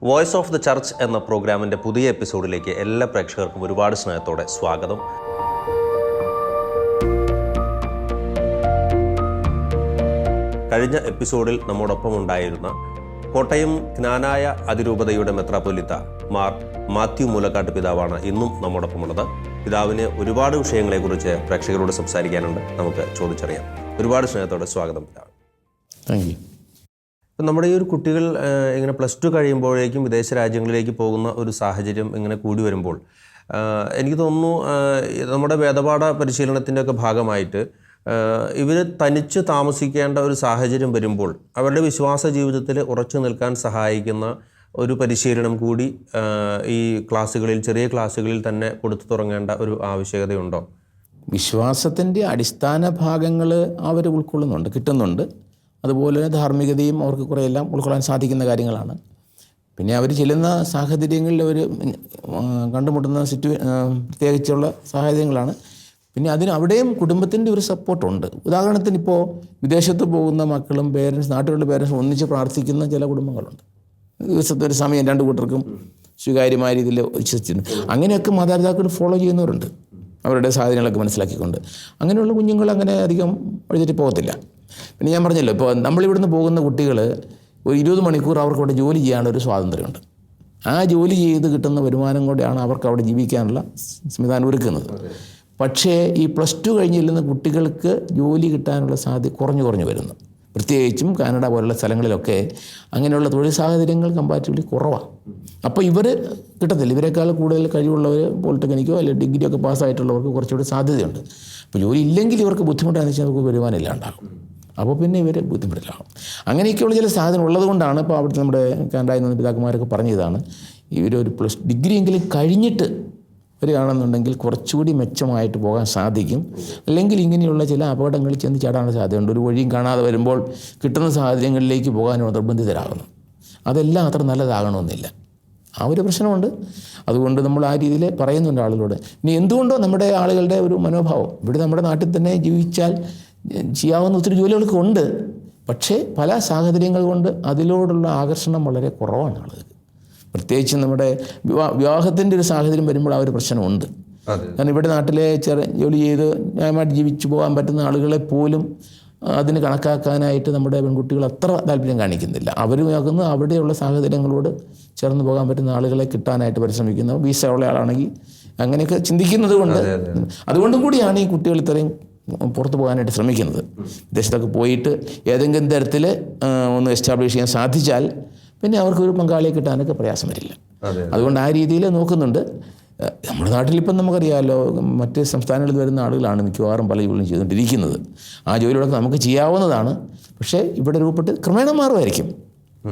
Voice of the church എന്ന പ്രോഗ്രാമിൻ്റെ പുതിയ എപ്പിസോഡിലേക്ക് എല്ലാ പ്രേക്ഷകർക്കും ഒരുപാട് സ്നേഹത്തോടെ സ്വാഗതം. കഴിഞ്ഞ എപ്പിസോഡിൽ നമ്മോടൊപ്പം ഉണ്ടായിരുന്ന കോട്ടയം ജ്ഞാനായ അതിരൂപതയുടെ മെത്രാപ്പൊലീത്ത മാർ മാത്യു മൂലക്കാട്ട് പിതാവാണ് ഇന്നും നമ്മോടൊപ്പമുള്ളത്. പിതാവിന് ഒരുപാട് വിഷയങ്ങളെക്കുറിച്ച് പ്രേക്ഷകരോട് സംസാരിക്കാനുണ്ട്, നമുക്ക് ചോദിച്ചറിയാം. ഒരുപാട് സ്നേഹത്തോടെ സ്വാഗതം പിതാവ്. Thank you. ഇപ്പം നമ്മുടെ ഈ ഒരു കുട്ടികൾ ഇങ്ങനെ +2 കഴിയുമ്പോഴേക്കും വിദേശ രാജ്യങ്ങളിലേക്ക് പോകുന്ന ഒരു സാഹചര്യം ഇങ്ങനെ കൂടി വരുമ്പോൾ എനിക്ക് തോന്നുന്നു നമ്മുടെ വേദപാഠ പരിശീലനത്തിൻ്റെ ഒക്കെ ഭാഗമായിട്ട് ഇവർ തനിച്ച് താമസിക്കേണ്ട ഒരു സാഹചര്യം വരുമ്പോൾ അവരുടെ വിശ്വാസ ജീവിതത്തിൽ ഉറച്ചു നിൽക്കാൻ സഹായിക്കുന്ന ഒരു പരിശീലനം കൂടി ഈ ക്ലാസ്സുകളിൽ, ചെറിയ ക്ലാസ്സുകളിൽ തന്നെ കൊടുത്തു തുടങ്ങേണ്ട ഒരു ആവശ്യകതയുണ്ടോ? വിശ്വാസത്തിൻ്റെ അടിസ്ഥാന ഭാഗങ്ങൾ അവർ ഉൾക്കൊള്ളുന്നുണ്ട്, കിട്ടുന്നുണ്ട്. അതുപോലെ ധാർമ്മികതയും അവർക്ക് കുറേയെല്ലാം ഉൾക്കൊള്ളാൻ സാധിക്കുന്ന കാര്യങ്ങളാണ്. പിന്നെ അവർ ചെല്ലുന്ന സാഹചര്യങ്ങളിൽ അവർ കണ്ടുമുട്ടുന്ന പ്രത്യേകിച്ചുള്ള സാഹചര്യങ്ങളാണ്. പിന്നെ അവിടെയും കുടുംബത്തിൻ്റെ ഒരു സപ്പോർട്ടുണ്ട്. ഉദാഹരണത്തിന് ഇപ്പോൾ വിദേശത്ത് പോകുന്ന മക്കളും നാട്ടിലുള്ള പേരൻസും ഒന്നിച്ച് പ്രാർത്ഥിക്കുന്ന ചില കുടുംബങ്ങളുണ്ട്. ദിവസത്തെ ഒരു സമയം 2 കൂട്ടർക്കും സ്വീകാര്യമായ രീതിയിൽ വിശ്വസിച്ചിട്ടുണ്ട്. അങ്ങനെയൊക്കെ മാതാപിതാക്കൾ ഫോളോ ചെയ്യുന്നവരുണ്ട്, അവരുടെ സാഹചര്യങ്ങളൊക്കെ മനസ്സിലാക്കിക്കൊണ്ട്. അങ്ങനെയുള്ള കുഞ്ഞുങ്ങൾ അങ്ങനെ അധികം വഴിതെറ്റി പോകത്തില്ല. പിന്നെ ഞാൻ പറഞ്ഞല്ലോ, ഇപ്പോൾ നമ്മളിവിടുന്ന് പോകുന്ന കുട്ടികൾ ഒരു 20 മണിക്കൂർ അവർക്ക് അവിടെ ജോലി ചെയ്യാനുള്ളൊരു സ്വാതന്ത്ര്യമുണ്ട്. ആ ജോലി ചെയ്ത് കിട്ടുന്ന വരുമാനം കൂടെയാണ് അവർക്ക് അവിടെ ജീവിക്കാനുള്ള സംവിധാനം ഒരുക്കുന്നത്. പക്ഷേ ഈ +2 കഴിഞ്ഞ് ചെല്ലുന്ന കുട്ടികൾക്ക് ജോലി കിട്ടാനുള്ള സാധ്യത കുറഞ്ഞു വരുന്നു. പ്രത്യേകിച്ചും കാനഡ പോലുള്ള സ്ഥലങ്ങളിലൊക്കെ അങ്ങനെയുള്ള തൊഴിൽ സാഹചര്യങ്ങൾ കമ്പാരിറ്റീവ്ലി കുറവാണ്. അപ്പോൾ ഇവർ കിട്ടത്തില്ല. ഇവരെക്കാൾ കൂടുതൽ കഴിവുള്ളവർ പോളിടെക്നിക്കോ അല്ലെങ്കിൽ ഡിഗ്രിയോ ഒക്കെ പാസ്സായിട്ടുള്ളവർക്ക് കുറച്ചുകൂടി സാധ്യതയുണ്ട്. അപ്പോൾ ജോലി ഇല്ലെങ്കിൽ ഇവർക്ക് ബുദ്ധിമുട്ടാണെന്ന് വെച്ചാൽ നമുക്ക് വരുമാനം ഇല്ലാണ്ടാകും. അപ്പോൾ പിന്നെ ഇവർ ബുദ്ധിമുട്ടിലാകും. അങ്ങനെയൊക്കെയുള്ള ചില സാധനം ഉള്ളതുകൊണ്ടാണ് ഇപ്പോൾ അവിടുത്തെ നമ്മുടെ കാനഡയിൽ നിന്ന് പിതാക്കന്മാരൊക്കെ പറഞ്ഞതാണ്, ഇവരൊരു ഡിഗ്രിയെങ്കിലും കഴിഞ്ഞിട്ട് വരികയാണെന്നുണ്ടെങ്കിൽ കുറച്ചുകൂടി മെച്ചമായിട്ട് പോകാൻ സാധിക്കും. അല്ലെങ്കിൽ ഇങ്ങനെയുള്ള ചില അപകടങ്ങളിൽ ചെന്ന് ചാടാനുള്ള സാധ്യതയുണ്ട്. ഒരു വഴിയും കാണാതെ വരുമ്പോൾ കിട്ടുന്ന സാഹചര്യങ്ങളിലേക്ക് പോകാനോ നിർബന്ധിതരാകുന്നു. അതെല്ലാം അത്ര നല്ലതാകണമെന്നില്ല. ആ ഒരു പ്രശ്നമുണ്ട്. അതുകൊണ്ട് നമ്മൾ ആ രീതിയിൽ പറയുന്നുണ്ട് ആളുകളോട്. ഇനി എന്തുകൊണ്ടോ നമ്മുടെ ആളുകളുടെ ഒരു മനോഭാവം, ഇവിടെ നമ്മുടെ നാട്ടിൽ തന്നെ ജീവിച്ചാൽ ചെയ്യാവുന്ന ഒത്തിരി ജോലികളൊക്കെ ഉണ്ട്. പക്ഷേ പല സാഹചര്യങ്ങൾ കൊണ്ട് അതിലോടുള്ള ആകർഷണം വളരെ കുറവാണ് ആളുകൾക്ക്. പ്രത്യേകിച്ച് നമ്മുടെ വിവാഹത്തിൻ്റെ ഒരു സാഹചര്യം വരുമ്പോൾ ആ ഒരു പ്രശ്നമുണ്ട്. കാരണം ഇവിടെ നാട്ടിലെ ജോലി ചെയ്ത് ന്യായമായിട്ട് ജീവിച്ചു പോകാൻ പറ്റുന്ന ആളുകളെ പോലും അതിന് കണക്കാക്കാനായിട്ട് നമ്മുടെ പെൺകുട്ടികൾ അത്ര താല്പര്യം കാണിക്കുന്നില്ല. അവർ നോക്കുന്നത് അവിടെയുള്ള സാഹചര്യങ്ങളോട് ചേർന്ന് പോകാൻ പറ്റുന്ന ആളുകളെ കിട്ടാനായിട്ട് പരിശ്രമിക്കുന്നു. വീസ ഉള്ള ആളാണെങ്കിൽ അങ്ങനെയൊക്കെ ചിന്തിക്കുന്നത് കൊണ്ട്, അതുകൊണ്ടും കൂടിയാണ് ഈ കുട്ടികൾ ഇത്രയും പുറത്ത് പോകാനായിട്ട് ശ്രമിക്കുന്നത്. വിദേശത്തൊക്കെ പോയിട്ട് ഏതെങ്കിലും തരത്തിൽ ഒന്ന് എസ്റ്റാബ്ലിഷ് ചെയ്യാൻ സാധിച്ചാൽ പിന്നെ അവർക്കൊരു പങ്കാളിയെ കിട്ടാനൊക്കെ പ്രയാസം വരില്ല. അതുകൊണ്ട് ആ രീതിയിൽ നോക്കുന്നുണ്ട്. നമ്മുടെ നാട്ടിലിപ്പം നമുക്കറിയാമല്ലോ, മറ്റ് സംസ്ഥാനങ്ങളിൽ വരുന്ന ആളുകളാണ് മിക്കവാറും പല ജോലിയും ചെയ്തുകൊണ്ടിരിക്കുന്നത്. ആ ജോലികളൊക്കെ നമുക്ക് ചെയ്യാവുന്നതാണ്. പക്ഷേ ഇവിടെ രൂപപ്പെട്ട് ക്രമേണ മാറുമായിരിക്കും.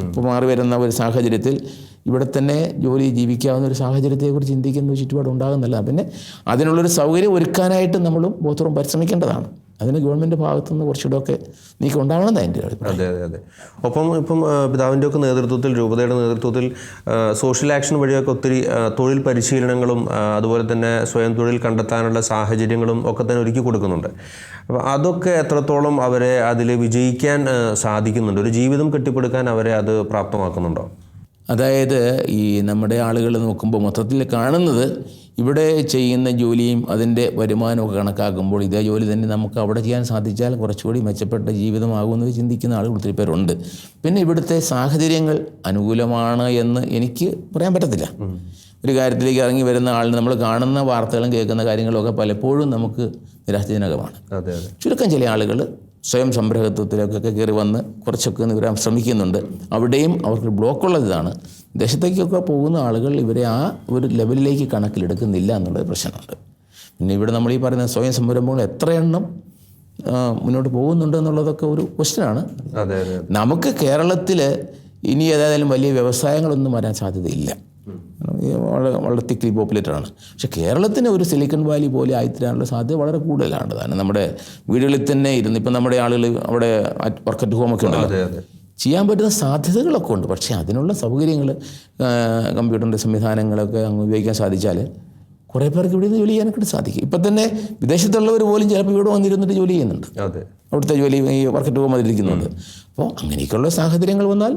ഇപ്പോൾ മാറി വരുന്ന ഒരു സാഹചര്യത്തിൽ ഇവിടെ തന്നെ ജോലി ജീവിക്കാവുന്ന ഒരു സാഹചര്യത്തെക്കുറിച്ച് ചിന്തിക്കുന്ന ചുറ്റുപാട് ഉണ്ടാകുന്നില്ല. പിന്നെ അതിനുള്ളൊരു സൗകര്യം ഒരുക്കാനായിട്ട് നമ്മളും ബോധപൂർവ്വം പരിശ്രമിക്കേണ്ടതാണ്. അതിന് ഗവൺമെൻറ് ഭാഗത്തുനിന്ന് കുറച്ചുകൂടെയൊക്കെ നീക്കം ഉണ്ടാവണമെന്ന് എൻ്റെ അഭിപ്രായം. അതെ. ഒപ്പം ഇപ്പം പിതാവിൻ്റെ ഒക്കെ നേതൃത്വത്തിൽ, രൂപതയുടെ നേതൃത്വത്തിൽ സോഷ്യൽ ആക്ഷൻ വഴിയൊക്കെ ഒത്തിരി തൊഴിൽ പരിശീലനങ്ങളും അതുപോലെ തന്നെ സ്വയം തൊഴിൽ കണ്ടെത്താനുള്ള സാഹചര്യങ്ങളും ഒക്കെ തന്നെ ഒരുക്കി കൊടുക്കുന്നുണ്ട്. അപ്പോൾ അതൊക്കെ എത്രത്തോളം അവരെ അതിൽ വിജയിക്കാൻ സാധിക്കുന്നുണ്ട്? ഒരു ജീവിതം കെട്ടിപ്പടുക്കാൻ അവരെ അത് പ്രാപ്തമാക്കുന്നുണ്ടോ? അതായത് ഈ നമ്മുടെ ആളുകൾ നോക്കുമ്പോൾ മൊത്തത്തിൽ കാണുന്നത് ഇവിടെ ചെയ്യുന്ന ജോലിയും അതിൻ്റെ വരുമാനമൊക്കെ കണക്കാക്കുമ്പോൾ ഇതേ ജോലി തന്നെ നമുക്ക് അവിടെ ചെയ്യാൻ സാധിച്ചാൽ കുറച്ചുകൂടി മെച്ചപ്പെട്ട ജീവിതമാകുമെന്ന് ചിന്തിക്കുന്ന ആളുകൾ ഒത്തിരി പേരുണ്ട്. പിന്നെ ഇവിടുത്തെ സാഹചര്യങ്ങൾ അനുകൂലമാണ് എന്ന് എനിക്ക് പറയാൻ പറ്റത്തില്ല. ഒരു കാര്യത്തിലേക്ക് ഇറങ്ങി വരുന്ന ആളിന് നമ്മൾ കാണുന്ന വാർത്തകളും കേൾക്കുന്ന കാര്യങ്ങളൊക്കെ പലപ്പോഴും നമുക്ക് നിരാശാജനകമാണ്. ചുരുക്കം ചില ആളുകൾ സ്വയം സംരംഭത്വത്തിലേക്കൊക്കെ കയറി വന്ന് കുറച്ചൊക്കെ വരാൻ ശ്രമിക്കുന്നുണ്ട്. അവിടെയും അവർക്ക് ബ്ലോക്കുള്ളത് ഇതാണ്. ദേശത്തേക്കൊക്കെ പോകുന്ന ആളുകൾ ഇവരെ ആ ഒരു ലെവലിലേക്ക് കണക്കിലെടുക്കുന്നില്ല എന്നുള്ളത് പ്രശ്നമുണ്ട്. പിന്നെ ഇവിടെ നമ്മൾ ഈ പറയുന്ന സ്വയം സംരംഭങ്ങൾ എത്ര എണ്ണം മുന്നോട്ട് പോകുന്നുണ്ട് എന്നുള്ളതൊക്കെ ഒരു ക്വസ്റ്റ്യനാണ്. നമുക്ക് കേരളത്തിൽ ഇനി ഏതായാലും വലിയ വ്യവസായങ്ങളൊന്നും വരാൻ സാധ്യതയില്ല. വളരെ തിക്ലി പോപ്പുലേറ്റഡാണ്. പക്ഷേ കേരളത്തിന് ഒരു സിലിക്കൺ വാലി പോലെ ആയിത്തീരാനുള്ള സാധ്യത വളരെ കൂടുതലാണ്. കാരണം നമ്മുടെ വീടുകളിൽ തന്നെ ഇരുന്ന് ഇപ്പം നമ്മുടെ ആളുകൾ അവിടെ വർക്ക് അറ്റ് ഹോമൊക്കെ ഉണ്ടല്ലോ, ചെയ്യാൻ പറ്റുന്ന സാധ്യതകളൊക്കെ ഉണ്ട്. പക്ഷേ അതിനുള്ള സൗകര്യങ്ങൾ, കമ്പ്യൂട്ടറിൻ്റെ സംവിധാനങ്ങളൊക്കെ അങ്ങ് ഉപയോഗിക്കാൻ സാധിച്ചാൽ കുറേ പേർക്ക് ഇവിടെ നിന്ന് ജോലി ചെയ്യാനൊക്കെ സാധിക്കും. ഇപ്പം തന്നെ വിദേശത്തുള്ളവർ പോലും ചിലപ്പോൾ ഇവിടെ വന്നിരുന്നിട്ട് ജോലി ചെയ്യുന്നുണ്ട്. അവിടുത്തെ ജോലി ഈ വർക്ക് അറ്റ് ഹോം അതിലിരിക്കുന്നുണ്ട്. അപ്പോൾ അങ്ങനെയൊക്കെയുള്ള സാഹചര്യങ്ങൾ വന്നാൽ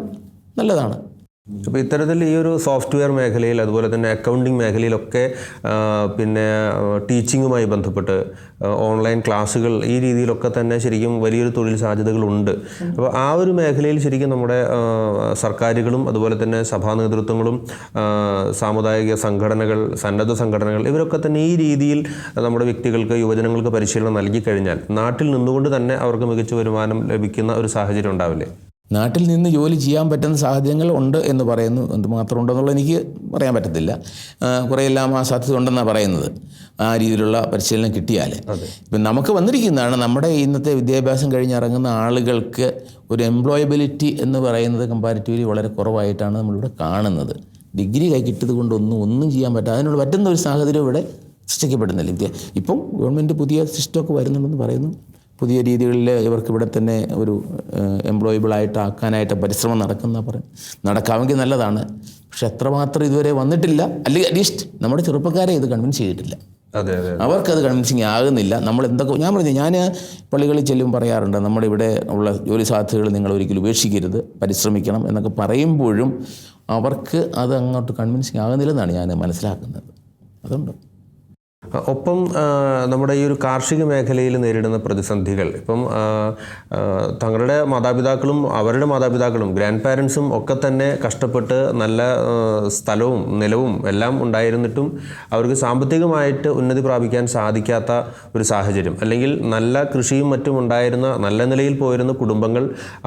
നല്ലതാണ്. അപ്പോൾ ഇത്തരത്തിൽ ഈ ഒരു സോഫ്റ്റ്വെയർ മേഖലയിൽ അതുപോലെ തന്നെ അക്കൗണ്ടിങ് മേഖലയിലൊക്കെ പിന്നെ ടീച്ചിങ്ങുമായി ബന്ധപ്പെട്ട് ഓൺലൈൻ ക്ലാസ്സുകൾ ഈ രീതിയിലൊക്കെ തന്നെ ശരിക്കും വലിയൊരു തൊഴിൽ സാധ്യതകളുണ്ട്. അപ്പോൾ ആ ഒരു മേഖലയിൽ ശരിക്കും നമ്മുടെ സർക്കാരുകളും അതുപോലെ തന്നെ സഭാ നേതൃത്വങ്ങളും സാമുദായിക സംഘടനകൾ, സന്നദ്ധ സംഘടനകൾ ഇവരൊക്കെ തന്നെ ഈ രീതിയിൽ നമ്മുടെ വ്യക്തികൾക്ക്, യുവജനങ്ങൾക്ക് പരിശീലനം നൽകി കഴിഞ്ഞാൽ നാട്ടിൽ നിന്നുകൊണ്ട് തന്നെ അവർക്ക് മികച്ച വരുമാനം ലഭിക്കുന്ന ഒരു സാഹചര്യം ഉണ്ടാവില്ലേ? നാട്ടിൽ നിന്ന് ജോലി ചെയ്യാൻ പറ്റുന്ന സാഹചര്യങ്ങൾ ഉണ്ട് എന്ന് പറയുന്നു. എന്തുമാത്രം ഉണ്ടെന്നുള്ളത് എനിക്ക് പറയാൻ പറ്റത്തില്ല. കുറേയെല്ലാം ആ സാധ്യത ഉണ്ടെന്നാണ് പറയുന്നത്. ആ രീതിയിലുള്ള പരിശീലനം കിട്ടിയാൽ ഇപ്പം നമുക്ക് വന്നിരിക്കുന്നതാണ് നമ്മുടെ ഇന്നത്തെ വിദ്യാഭ്യാസം കഴിഞ്ഞിറങ്ങുന്ന ആളുകൾക്ക് ഒരു എംപ്ലോയബിലിറ്റി എന്ന് പറയുന്നത് കമ്പാരിറ്റീവ്ലി വളരെ കുറവായിട്ടാണ് നമ്മളിവിടെ കാണുന്നത്. ഡിഗ്രി കൈ കിട്ടിയത് കൊണ്ടൊന്നും ചെയ്യാൻ പറ്റാതെ അതിനുള്ള പറ്റുന്ന ഒരു സാഹചര്യം ഇവിടെ സൃഷ്ടിക്കപ്പെടുന്നില്ല. ഇപ്പം ഗവൺമെൻറ് പുതിയ സിസ്റ്റമൊക്കെ വരുന്നുണ്ടെന്ന് പറയുന്നു. പുതിയ രീതികളിൽ ഇവർക്ക് ഇവിടെ തന്നെ ഒരു എംപ്ലോയബിളായിട്ട് ആക്കാനായിട്ട് പരിശ്രമം നടക്കാമെങ്കിൽ നല്ലതാണ്. പക്ഷെ എത്രമാത്രം ഇതുവരെ വന്നിട്ടില്ല. അല്ലെങ്കിൽ അറ്റ്ലീസ്റ്റ് നമ്മുടെ ചെറുപ്പക്കാരെ ഇത് കൺവിൻസ് ചെയ്തിട്ടില്ല. അവർക്കത് കൺവിൻസിങ് ആകുന്നില്ല. നമ്മൾ എന്തൊക്കെ ഞാൻ പള്ളികളിൽ ചെല്ലും പറയാറുണ്ട്, നമ്മുടെ ഇവിടെ ഉള്ള ജോലി സാധ്യതകൾ നിങ്ങൾ ഒരിക്കലും ഉപേക്ഷിക്കരുത്, പരിശ്രമിക്കണം എന്നൊക്കെ പറയുമ്പോഴും അവർക്ക് അത് അങ്ങോട്ട് കൺവിൻസിങ് ആകുന്നില്ലെന്നാണ് ഞാൻ മനസ്സിലാക്കുന്നത്. അതുകൊണ്ട് ഒപ്പം നമ്മുടെ ഈ ഒരു കാർഷിക മേഖലയിൽ നേരിടുന്ന പ്രതിസന്ധികൾ ഇപ്പം തങ്ങളുടെ മാതാപിതാക്കളും അവരുടെ മാതാപിതാക്കളും ഗ്രാൻഡ് പാരൻസും ഒക്കെ തന്നെ കഷ്ടപ്പെട്ട് നല്ല സ്ഥലവും നിലവും എല്ലാം ഉണ്ടായിരുന്നിട്ടും അവർക്ക് സാമ്പത്തികമായിട്ട് ഉന്നതി പ്രാപിക്കാൻ സാധിക്കാത്ത ഒരു സാഹചര്യം, അല്ലെങ്കിൽ നല്ല കൃഷിയും മറ്റും ഉണ്ടായിരുന്ന നല്ല നിലയിൽ പോയിരുന്ന കുടുംബങ്ങൾ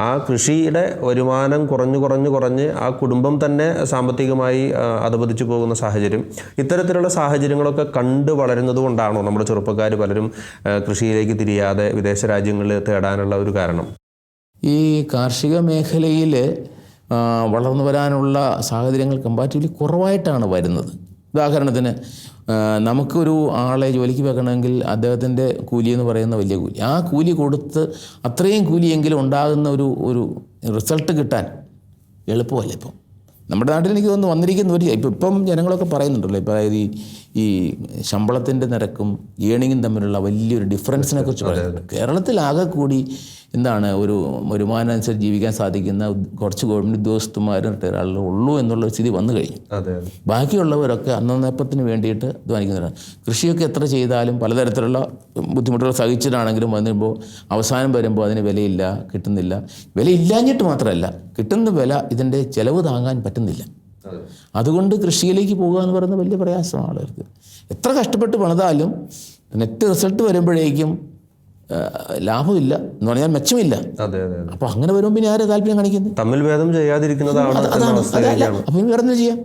ആ കൃഷിയുടെ വരുമാനം കുറഞ്ഞ് ആ കുടുംബം തന്നെ സാമ്പത്തികമായി അധപതിച്ചു പോകുന്ന സാഹചര്യം, ഇത്തരത്തിലുള്ള സാഹചര്യങ്ങളൊക്കെ കണ്ട് വളരുന്നത് കൊണ്ടാണോ നമ്മുടെ ചെറുപ്പക്കാർ പലരും കൃഷിയിലേക്ക് തിരിയാതെ വിദേശ രാജ്യങ്ങളിൽ തേടാനുള്ള ഒരു കാരണം? ഈ കാർഷിക മേഖലയിൽ വളർന്നു വരാനുള്ള സാഹചര്യങ്ങൾ കമ്പാരിറ്റീവ്ലി കുറവായിട്ടാണ് വരുന്നത്. ഉദാഹരണത്തിന് നമുക്കൊരു ആളെ ജോലിക്ക് വെക്കണമെങ്കിൽ അദ്ദേഹത്തിൻ്റെ കൂലി എന്ന് പറയുന്ന വലിയ കൂലി, ആ കൂലി കൊടുത്ത് അത്രയും കൂലിയെങ്കിലും ഉണ്ടാകുന്ന ഒരു റിസൾട്ട് കിട്ടാൻ എളുപ്പമല്ല. ഇപ്പം നമ്മുടെ നാട്ടിൽ എനിക്ക് തോന്നുന്നു വന്നിരിക്കുന്ന ഒരു ഇപ്പം ജനങ്ങളൊക്കെ പറയുന്നുണ്ടല്ലോ, ഇപ്പോൾ അതായത് ഈ ശമ്പളത്തിൻ്റെ നിരക്കും ഏണിങ്ങും തമ്മിലുള്ള വലിയൊരു ഡിഫറൻസിനെ കുറിച്ച് പറയുന്നുണ്ട്. കേരളത്തിൽ ആകെ കൂടി എന്താണ് ഒരു വരുമാനം അനുസരിച്ച് ജീവിക്കാൻ സാധിക്കുന്ന കുറച്ച് ഗവൺമെൻറ് ഉദ്യോഗസ്ഥന്മാരും റിട്ടയർ ആളുകളും ഉള്ളൂ എന്നുള്ളൊരു സ്ഥിതി വന്നു കഴിഞ്ഞു. ബാക്കിയുള്ളവരൊക്കെ അന്നേപ്പത്തിന് വേണ്ടിയിട്ട് അധ്വാനിക്കുന്നവരാണ്. കൃഷിയൊക്കെ എത്ര ചെയ്താലും പലതരത്തിലുള്ള ബുദ്ധിമുട്ടുകൾ സഹിച്ചിട്ടാണെങ്കിലും വന്നുമ്പോൾ അവസാനം വരുമ്പോൾ അതിന് വിലയില്ല, കിട്ടുന്നില്ല. വിലയില്ലാഞ്ഞിട്ട് മാത്രമല്ല, കിട്ടുന്ന വില ഇതിൻ്റെ ചിലവ് താങ്ങാൻ പറ്റുന്നില്ല. അതുകൊണ്ട് കൃഷിയിലേക്ക് പോകുക എന്ന് പറയുന്നത് വലിയ പ്രയാസമാണ് ആളുകൾക്ക്. എത്ര കഷ്ടപ്പെട്ട് പണിതാലും നെറ്റ് റിസൾട്ട് വരുമ്പോഴേക്കും ലാഭമില്ല എന്ന് പറഞ്ഞാൽ മെച്ചമില്ല. അപ്പോൾ അങ്ങനെ വരുമ്പോൾ പിന്നെ ആരെ താല്പര്യം കാണിക്കുന്നത്? തമ്മിൽ ഭേദം ചെയ്യാതിരിക്കുന്നതാണ്. അപ്പം വേറെ ചെയ്യാം.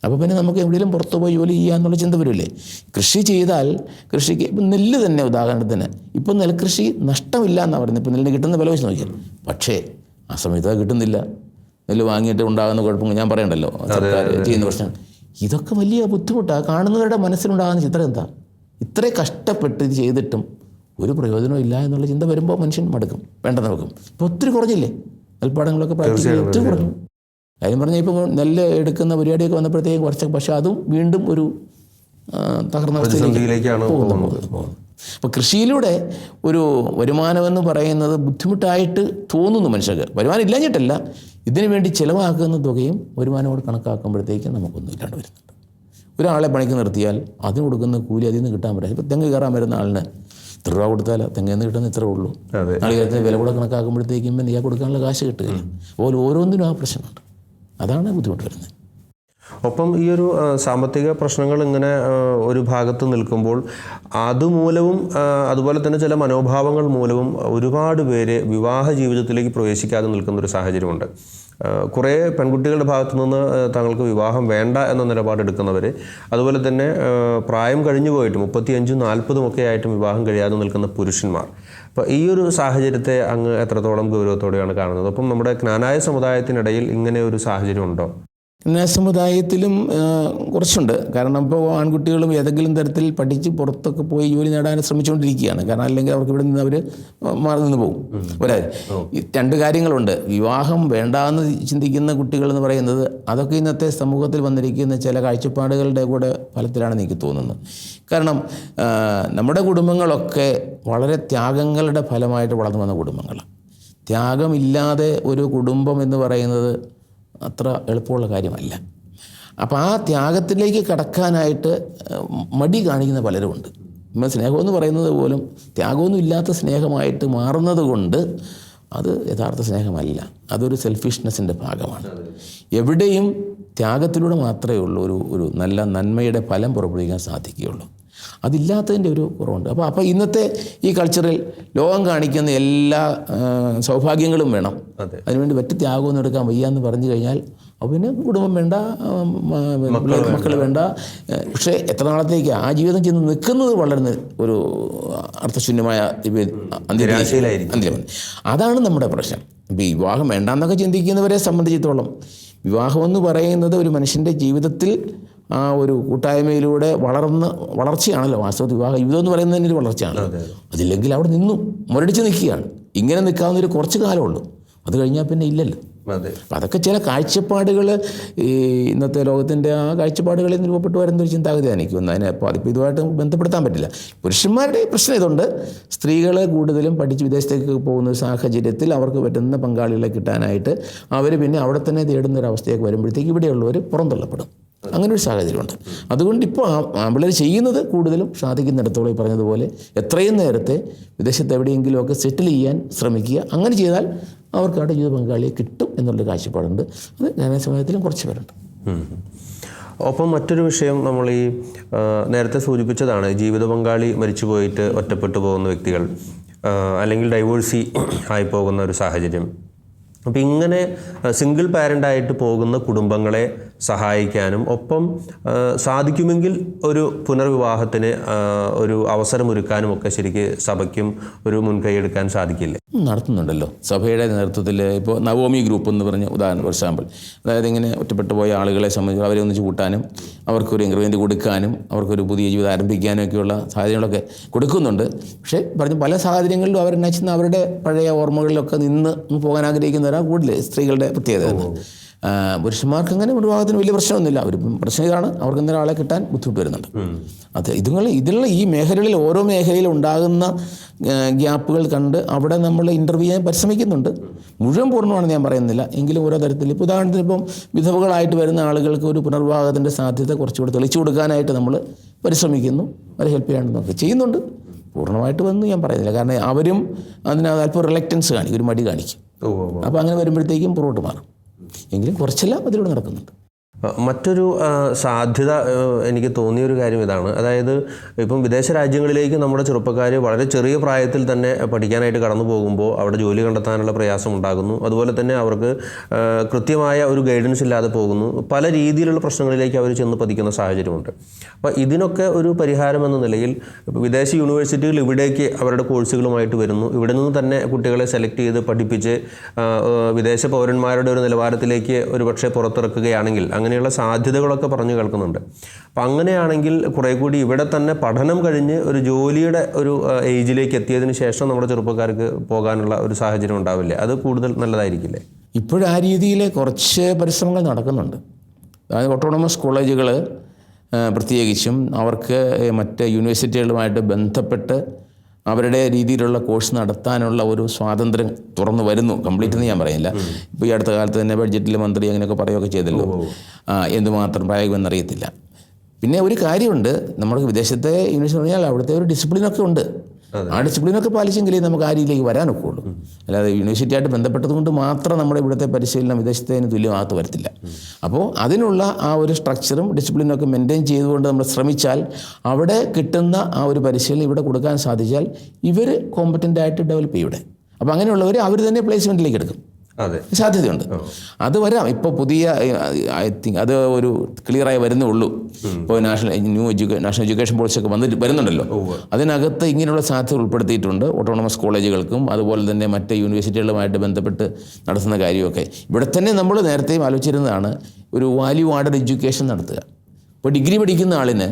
അപ്പോൾ പിന്നെ നമുക്ക് എവിടെയെങ്കിലും പുറത്തു പോയി ജോലി ചെയ്യാന്നുള്ള ചിന്ത വരില്ലേ? കൃഷി ചെയ്താൽ കൃഷിക്ക് ഇപ്പം നെല്ല് തന്നെ ഉദാഹരണത്തിന് ഇപ്പം നെൽകൃഷി നഷ്ടമില്ല എന്നാണ് പറയുന്നത്. ഇപ്പം നെല്ലിന് കിട്ടുന്ന വില വെച്ച് നോക്കിയാൽ. പക്ഷേ ആ സമയത്ത് അത് കിട്ടുന്നില്ല. നെല്ല് വാങ്ങിയിട്ട് ഉണ്ടാകുന്ന കുഴപ്പങ്ങൾ ഞാൻ പറയണ്ടല്ലോ, സർക്കാർ ചെയ്യുന്ന പ്രശ്നം. ഇതൊക്കെ വലിയ ബുദ്ധിമുട്ടാണ്. കാണുന്നവരുടെ മനസ്സിലുണ്ടാകുന്ന ചിത്രം എന്താ? ഇത്രയും കഷ്ടപ്പെട്ട് ഇത് ചെയ്തിട്ടും ഒരു പ്രയോജനവും ഇല്ല എന്നുള്ള ചിന്ത വരുമ്പോൾ മനുഷ്യൻ മടുക്കും, വേണ്ടെന്ന് വെക്കും. ഇപ്പോൾ ഒത്തിരി കുറഞ്ഞില്ലേ നെൽപ്പാടങ്ങളൊക്കെ? പ്രാക്ടിക്കലി ഒത്തിരി കുറഞ്ഞു. കാര്യം പറഞ്ഞാൽ ഇപ്പോൾ നെല്ല് എടുക്കുന്ന പരിപാടിയൊക്കെ വന്നപ്പോഴത്തേക്കും കുറച്ച്, പക്ഷേ അതും വീണ്ടും ഒരു തകർന്ന അവസ്ഥയിലേക്കാണ് പോകുന്നത്. അപ്പോൾ കൃഷിയിലൂടെ ഒരു വരുമാനമെന്ന് പറയുന്നത് ബുദ്ധിമുട്ടായിട്ട് തോന്നുന്നു മനുഷ്യർക്ക്. വരുമാനം ഇല്ലാഞ്ഞിട്ടല്ല, ഇതിനു വേണ്ടി ചിലവാക്കുന്ന തുകയും വരുമാനമോട് കണക്കാക്കുമ്പോഴത്തേക്കും നമുക്കൊന്നും ഇല്ലാണ്ട് വരുന്നുണ്ട്. ഒരാളെ പണിക്ക് നിർത്തിയാൽ അതിന് കൊടുക്കുന്ന കൂലി അതിൽ നിന്ന് കിട്ടാൻ പറ്റില്ല. ഇപ്പോൾ തെങ്ങ് കയറാൻ വരുന്ന ആളിന് ഇത്ര രൂപ കൊടുത്താൽ തെങ്ങിൽ നിന്ന് കിട്ടുന്ന ഇത്രേ ഉള്ളൂ. നാളികേരത്തിന് വില കൂടെ കണക്കാക്കുമ്പോഴത്തേക്കും ഇയാൾ കൊടുക്കാനുള്ള കാശ് കിട്ടുകയില്ല. അതുപോലെ ഓരോന്നിനും ആ പ്രശ്നമുണ്ട്. അതാണ് ബുദ്ധിമുട്ട് വരുന്നത്. ഒപ്പം ഈ ഒരു സാമ്പത്തിക പ്രശ്നങ്ങൾ ഇങ്ങനെ ഒരു ഭാഗത്ത് നിൽക്കുമ്പോൾ അതുമൂലവും അതുപോലെ തന്നെ ചില മനോഭാവങ്ങൾ മൂലവും ഒരുപാട് പേര് വിവാഹ ജീവിതത്തിലേക്ക് പ്രവേശിക്കാതെ നിൽക്കുന്നൊരു സാഹചര്യമുണ്ട്. കുറേ പെൺകുട്ടികളുടെ ഭാഗത്തു നിന്ന് തങ്ങൾക്ക് വിവാഹം വേണ്ട എന്ന നിലപാടെടുക്കുന്നവർ, അതുപോലെ തന്നെ പ്രായം കഴിഞ്ഞു പോയിട്ടും 35, 40 ഒക്കെ ആയിട്ടും വിവാഹം കഴിയാതെ നിൽക്കുന്ന പുരുഷന്മാർ. അപ്പോൾ ഈ ഒരു സാഹചര്യത്തെ അങ്ങ് എത്രത്തോളം ഗൗരവത്തോടെയാണ് കാണുന്നത്? അപ്പം നമ്മുടെ ജ്ഞാനായ സമുദായത്തിനിടയിൽ ഇങ്ങനെ ഒരു സാഹചര്യം ഉണ്ടോ? സമുദായത്തിലും കുറച്ചുണ്ട്. കാരണം ഇപ്പോൾ ആൺകുട്ടികളും ഏതെങ്കിലും തരത്തിൽ പഠിച്ച് പുറത്തൊക്കെ പോയി ജോലി നേടാൻ ശ്രമിച്ചുകൊണ്ടിരിക്കുകയാണ്. കാരണം അല്ലെങ്കിൽ അവർക്ക് ഇവിടെ നിന്ന് അവർ മാറി നിന്ന് പോകും. രണ്ട് കാര്യങ്ങളുണ്ട്. വിവാഹം വേണ്ടാന്ന് ചിന്തിക്കുന്ന കുട്ടികൾ എന്ന് പറയുന്നത് അതൊക്കെ ഇന്നത്തെ സമൂഹത്തിൽ വന്നിരിക്കുന്ന ചില കാഴ്ചപ്പാടുകളുടെ കൂടെ ഫലത്തിലാണെന്ന് എനിക്ക് തോന്നുന്നത്. കാരണം നമ്മുടെ കുടുംബങ്ങളൊക്കെ വളരെ ത്യാഗങ്ങളുടെ ഫലമായിട്ട് വളർന്നു വന്ന കുടുംബങ്ങളാണ്. ത്യാഗമില്ലാതെ ഒരു കുടുംബം എന്ന് പറയുന്നത് അത്ര എളുപ്പമുള്ള കാര്യമല്ല. അപ്പോൾ ആ ത്യാഗത്തിലേക്ക് കടക്കാനായിട്ട് മടി കാണിക്കുന്ന പലരുമുണ്ട്. സ്നേഹമെന്ന് പറയുന്നത് പോലും ത്യാഗമൊന്നും ഇല്ലാത്ത സ്നേഹമായിട്ട് മാറുന്നത് കൊണ്ട് അത് യഥാർത്ഥ സ്നേഹമല്ല, അതൊരു സെൽഫിഷ്നെസ്സിൻ്റെ ഭാഗമാണ്. എവിടെയും ത്യാഗത്തിലൂടെ മാത്രമേ ഉള്ളൂ ഒരു നല്ല നന്മയുടെ ഫലം പുറപ്പെടുവിക്കാൻ സാധിക്കുകയുള്ളൂ. അതില്ലാത്തതിൻ്റെ ഒരു കുറവുണ്ട്. അപ്പോൾ ഇന്നത്തെ ഈ കൾച്ചറിൽ ലോകം കാണിക്കുന്ന എല്ലാ സൗഭാഗ്യങ്ങളും വേണം, അതിനുവേണ്ടി പറ്റി ത്യാഗമൊന്നും എടുക്കാൻ വയ്യാന്ന് പറഞ്ഞു കഴിഞ്ഞാൽ പിന്നെ കുടുംബം വേണ്ട, മക്കൾ വേണ്ട. പക്ഷേ എത്ര നാളത്തേക്ക് ആ ജീവിതം ചെന്ന് നിൽക്കുന്നത് വളരെ ഒരു അർത്ഥശൂന്യമായ അന്ത്യം. അതാണ് നമ്മുടെ പ്രശ്നം. ഇപ്പോൾ വിവാഹം വേണ്ടാന്നൊക്കെ ചിന്തിക്കുന്നവരെ സംബന്ധിച്ചിടത്തോളം വിവാഹമെന്ന് പറയുന്നത് ഒരു മനുഷ്യൻ്റെ ജീവിതത്തിൽ ആ ഒരു കൂട്ടായ്മയിലൂടെ വളർച്ചയാണല്ലോ വാസ്തവത്തിൽ. വിവാഹ ജീവിതം എന്ന് പറയുന്നതിന് ഒരു വളർച്ചയാണ്. അതില്ലെങ്കിൽ അവിടെ നിന്നു മുരടിച്ച് നിൽക്കുകയാണ്. ഇങ്ങനെ നിൽക്കാവുന്നൊരു കുറച്ച് കാലമുള്ളൂ, അത് കഴിഞ്ഞാൽ പിന്നെ ഇല്ലല്ലോ. അപ്പം അതൊക്കെ ചില കാഴ്ചപ്പാടുകൾ ഈ ഇന്നത്തെ ലോകത്തിൻ്റെ ആ കാഴ്ചപ്പാടുകളിൽ നിന്ന് രൂപപ്പെട്ടു വരുന്നൊരു ചിന്താഗതിയാണ് എനിക്ക് വന്നത്. അതിപ്പോൾ ഇതുമായിട്ട് ബന്ധപ്പെടുത്താൻ പറ്റില്ല. പുരുഷന്മാരുടെ പ്രശ്നം ഇതുണ്ട്. സ്ത്രീകൾ കൂടുതലും പഠിച്ച് വിദേശത്തേക്ക് പോകുന്ന സാഹചര്യത്തിൽ അവർക്ക് പറ്റുന്ന പങ്കാളികളെ കിട്ടാനായിട്ട് അവർ പിന്നെ അവിടെ തന്നെ തേടുന്ന ഒരു അവസ്ഥയൊക്കെ വരുമ്പോഴത്തേക്ക് ഇവിടെയുള്ളവർ പുറന്തള്ളപ്പെടും. അങ്ങനെ ഒരു സാഹചര്യമുണ്ട്. അതുകൊണ്ട് ഇപ്പോൾ ആമ്പിള്ളേർ ചെയ്യുന്നത് കൂടുതലും സാധിക്കുന്നിടത്തോളം ഈ പറഞ്ഞതുപോലെ എത്രയും നേരത്തെ വിദേശത്ത് എവിടെയെങ്കിലുമൊക്കെ സെറ്റിൽ ചെയ്യാൻ ശ്രമിക്കുക. അങ്ങനെ ചെയ്താൽ അവർക്ക് അവിടെ ജീവിത പങ്കാളിയെ കിട്ടും എന്നുള്ളൊരു കാഴ്ചപ്പാടുണ്ട്. അത് ജ്ഞാന സമയത്തിലും കുറച്ച് പേരുണ്ട്. ഒപ്പം മറ്റൊരു വിഷയം നമ്മൾ ഈ നേരത്തെ സൂചിപ്പിച്ചതാണ്, ജീവിത പങ്കാളി മരിച്ചു പോയിട്ട് ഒറ്റപ്പെട്ടു പോകുന്ന വ്യക്തികൾ അല്ലെങ്കിൽ ഡൈവോഴ്സി ആയി പോകുന്ന ഒരു സാഹചര്യം. അപ്പം ഇങ്ങനെ സിംഗിൾ പാരൻ്റായിട്ട് പോകുന്ന കുടുംബങ്ങളെ സഹായിക്കാനും ഒപ്പം സാധിക്കുമെങ്കിൽ ഒരു പുനർവിവാഹത്തിന് ഒരു അവസരമൊരുക്കാനും ഒക്കെ ശരിക്ക് സഭയ്ക്കും ഒരു മുൻകൈ എടുക്കാൻ സാധിക്കില്ലേ? നടത്തുന്നുണ്ടല്ലോ സഭയുടെ നേതൃത്വത്തിൽ. ഇപ്പോൾ നവോമി ഗ്രൂപ്പ് എന്ന് പറഞ്ഞ ഉദാഹരണം, ഫോർ എക്സാമ്പിൾ, അതായത് ഇങ്ങനെ ഒറ്റപ്പെട്ടു പോയ ആളുകളെ സംബന്ധിച്ച് അവരെ ഒന്നിച്ച് കൂട്ടാനും അവർക്കൊരു ഇൻക്രിമെൻ്റ് കൊടുക്കാനും അവർക്കൊരു പുതിയ ജീവിതം ആരംഭിക്കാനും ഒക്കെയുള്ള സാഹചര്യങ്ങളൊക്കെ കൊടുക്കുന്നുണ്ട്. പക്ഷേ പറഞ്ഞ പല സാഹചര്യങ്ങളിലും അവരെന്നു അവരുടെ പഴയ ഓർമ്മകളിലൊക്കെ നിന്ന് പോകാൻ ആഗ്രഹിക്കുന്നവരാണ് കൂടുതൽ സ്ത്രീകളുടെ പ്രത്യേകത. പുരുഷന്മാർക്ക് അങ്ങനെ വിവാഹത്തിന് വലിയ പ്രശ്നമൊന്നുമില്ല. അവർ പ്രശ്നം ഇതാണ്, അവർക്ക് എന്തെങ്കിലും ആളെ കിട്ടാൻ ബുദ്ധിമുട്ട് വരുന്നുണ്ട്. അത് ഇതിലുള്ള ഈ മേഖലകളിൽ ഓരോ മേഖലയിലും ഉണ്ടാകുന്ന ഗ്യാപ്പുകൾ കണ്ട് അവിടെ നമ്മൾ ഇൻ്റർവ്യൂ ചെയ്യാൻ പരിശ്രമിക്കുന്നുണ്ട്. മുഴുവൻ പൂർണ്ണമാണെന്ന് ഞാൻ പറയുന്നില്ല, എങ്കിലും ഓരോ തരത്തിൽ. ഇപ്പോൾ ഉദാഹരണത്തിന് ഇപ്പം വിധവകളായിട്ട് വരുന്ന ആളുകൾക്ക് ഒരു പുനർവിവാഹത്തിൻ്റെ സാധ്യത കുറച്ചുകൂടെ തെളിച്ചു കൊടുക്കാനായിട്ട് നമ്മൾ പരിശ്രമിക്കുന്നു. അവരെ ഹെൽപ്പ് ചെയ്യാണ്ടെന്നൊക്കെ ചെയ്യുന്നുണ്ട്. പൂർണ്ണമായിട്ട് വന്ന് ഞാൻ പറയുന്നില്ല, കാരണം അവരും അതിനകത്ത് അല്പം റിലക്റ്റൻസ് കാണിക്കും, ഒരു മടി കാണിക്കും. അപ്പോൾ അങ്ങനെ വരുമ്പോഴത്തേക്കും പുറകോട്ട് മാറും. എങ്കിലും കുറച്ചെല്ലാം അതിലൂടെ നടക്കുന്നുണ്ട്. മറ്റൊരു സാധ്യത എനിക്ക് തോന്നിയൊരു കാര്യം ഇതാണ്, അതായത് ഇപ്പം വിദേശ രാജ്യങ്ങളിലേക്ക് നമ്മുടെ ചെറുപ്പക്കാർ വളരെ ചെറിയ പ്രായത്തിൽ തന്നെ പഠിക്കാനായിട്ട് കടന്നു പോകുമ്പോൾ അവിടെ ജോലി കണ്ടെത്താനുള്ള പ്രയാസം ഉണ്ടാകുന്നു. അതുപോലെ തന്നെ അവർക്ക് കൃത്യമായ ഒരു ഗൈഡൻസ് ഇല്ലാതെ പോകുന്നു. പല രീതിയിലുള്ള പ്രശ്നങ്ങളിലേക്ക് അവർ ചെന്ന് പതിക്കുന്ന സാഹചര്യമുണ്ട്. അപ്പോൾ ഇതിനൊക്കെ ഒരു പരിഹാരം എന്ന നിലയിൽ വിദേശ യൂണിവേഴ്സിറ്റികൾ ഇവിടേക്ക് അവരുടെ കോഴ്സുകളുമായിട്ട് വരുന്നു. ഇവിടെ നിന്ന് തന്നെ കുട്ടികളെ സെലക്ട് ചെയ്ത് പഠിപ്പിച്ച് വിദേശ പൗരന്മാരുടെ ഒരു നിലവാരത്തിലേക്ക് ഒരു പക്ഷേ പുറത്തിറക്കുകയാണെങ്കിൽ അങ്ങനെയുള്ള സാധ്യതകളൊക്കെ പറഞ്ഞു കേൾക്കുന്നുണ്ട്. അപ്പം അങ്ങനെയാണെങ്കിൽ കുറേ കൂടി ഇവിടെ തന്നെ പഠനം കഴിഞ്ഞ് ഒരു ജോലിയുടെ ഒരു ഏജിലേക്ക് എത്തിയതിന് ശേഷം നമ്മുടെ ചെറുപ്പക്കാർക്ക് പോകാനുള്ള ഒരു സാഹചര്യം ഉണ്ടാവില്ലേ? അത് കൂടുതൽ നല്ലതായിരിക്കില്ലേ? ഇപ്പോഴും ആ രീതിയിൽ കുറച്ച് പരിശ്രമങ്ങൾ നടക്കുന്നുണ്ട്. അതായത് ഓട്ടോണമസ് കോളേജുകൾ പ്രത്യേകിച്ചും അവർക്ക് മറ്റ് യൂണിവേഴ്സിറ്റികളുമായിട്ട് ബന്ധപ്പെട്ട് അവരുടെ രീതിയിലുള്ള കോഴ്സ് നടത്താനുള്ള ഒരു സ്വാതന്ത്ര്യം തുറന്നു വരുന്നു. കംപ്ലീറ്റ് എന്ന് ഞാൻ പറയുന്നില്ല. ഇപ്പോൾ ഈ അടുത്ത കാലത്ത് തന്നെ ബഡ്ജറ്റിൽ മന്ത്രി അങ്ങനെയൊക്കെ പറയുകയൊക്കെ ചെയ്തല്ലോ. എന്തുമാത്രം പ്രായോഗികമെന്നറിയത്തില്ല. പിന്നെ ഒരു കാര്യമുണ്ട്, നമ്മുടെ വിദേശത്തെ യൂണിവേഴ്സിറ്റി പറഞ്ഞാൽ അവിടുത്തെ ഒരു ഡിസിപ്ലിനൊക്കെ ഉണ്ട്. ആ ഡിസിപ്ലിനൊക്കെ പാലിച്ചെങ്കിലേ നമുക്ക് ആ രീതിയിലേക്ക് വരാനൊക്കെ ഉള്ളൂ. അല്ലാതെ യൂണിവേഴ്സിറ്റിയായിട്ട് ബന്ധപ്പെട്ടതുകൊണ്ട് മാത്രം നമ്മുടെ ഇവിടുത്തെ പരിശീലനം വിദേശത്തേന് തുല്യമാകത്ത് വരത്തില്ല. അപ്പോൾ അതിനുള്ള ആ ഒരു സ്ട്രക്ചറും ഡിസിപ്ലിനൊക്കെ മെയിൻറ്റെയിൻ ചെയ്തുകൊണ്ട് നമ്മൾ ശ്രമിച്ചാൽ അവിടെ കിട്ടുന്ന ആ ഒരു പരിശീലനം ഇവിടെ കൊടുക്കാൻ സാധിച്ചാൽ ഇവർ കോമ്പറ്റൻ്റ് ആയിട്ട് ഡെവലപ്പ് ചെയ്യും ഇവിടെ. അപ്പോൾ അങ്ങനെയുള്ളവർ അവർ തന്നെ പ്ലേസ്മെൻറ്റിലേക്ക് എടുക്കും. സാധ്യതയുണ്ട്. അത് വരാം. ഇപ്പോൾ പുതിയ ഐ തിങ്ക് അത് ഒരു ക്ലിയറായി വരുന്നേ ഉള്ളൂ. ഇപ്പോൾ നാഷണൽ എഡ്യൂക്കേഷൻ പോളിസിയൊക്കെ വരുന്നുണ്ടല്ലോ. അതിനകത്ത് ഇങ്ങനെയുള്ള സാധ്യത ഉൾപ്പെടുത്തിയിട്ടുണ്ട്. ഓട്ടോണമസ് കോളേജുകൾക്കും അതുപോലെ തന്നെ മറ്റ് യൂണിവേഴ്സിറ്റികളുമായിട്ട് ബന്ധപ്പെട്ട് നടത്തുന്ന കാര്യമൊക്കെ ഇവിടെ തന്നെ നമ്മൾ നേരത്തെയും ആലോചിച്ചിരുന്നതാണ്, ഒരു വാല്യൂ ആഡഡ് എഡ്യൂക്കേഷൻ നടത്തുക. ഇപ്പോൾ ഡിഗ്രി പഠിക്കുന്ന ആളിന്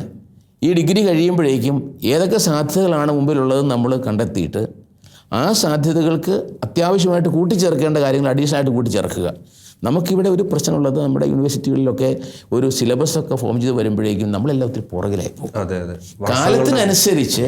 ഈ ഡിഗ്രി കഴിയുമ്പോഴേക്കും ഏതൊക്കെ സാധ്യതകളാണ് മുമ്പിലുള്ളതെന്ന് നമ്മൾ കണ്ടെത്തിയിട്ട് ആ സാധ്യതകൾക്ക് അത്യാവശ്യമായിട്ട് കൂട്ടിച്ചേർക്കേണ്ട കാര്യങ്ങൾ അഡീഷണലായിട്ട് കൂട്ടിച്ചേർക്കുക. നമുക്കിവിടെ ഒരു പ്രശ്നമുള്ളത് നമ്മുടെ യൂണിവേഴ്സിറ്റികളിലൊക്കെ ഒരു സിലബസൊക്കെ ഫോം ചെയ്ത് വരുമ്പോഴേക്കും നമ്മളെല്ലാം ഒത്തിരി പുറകിലായി പോകും. അതെ അതെ. കാലത്തിനനുസരിച്ച്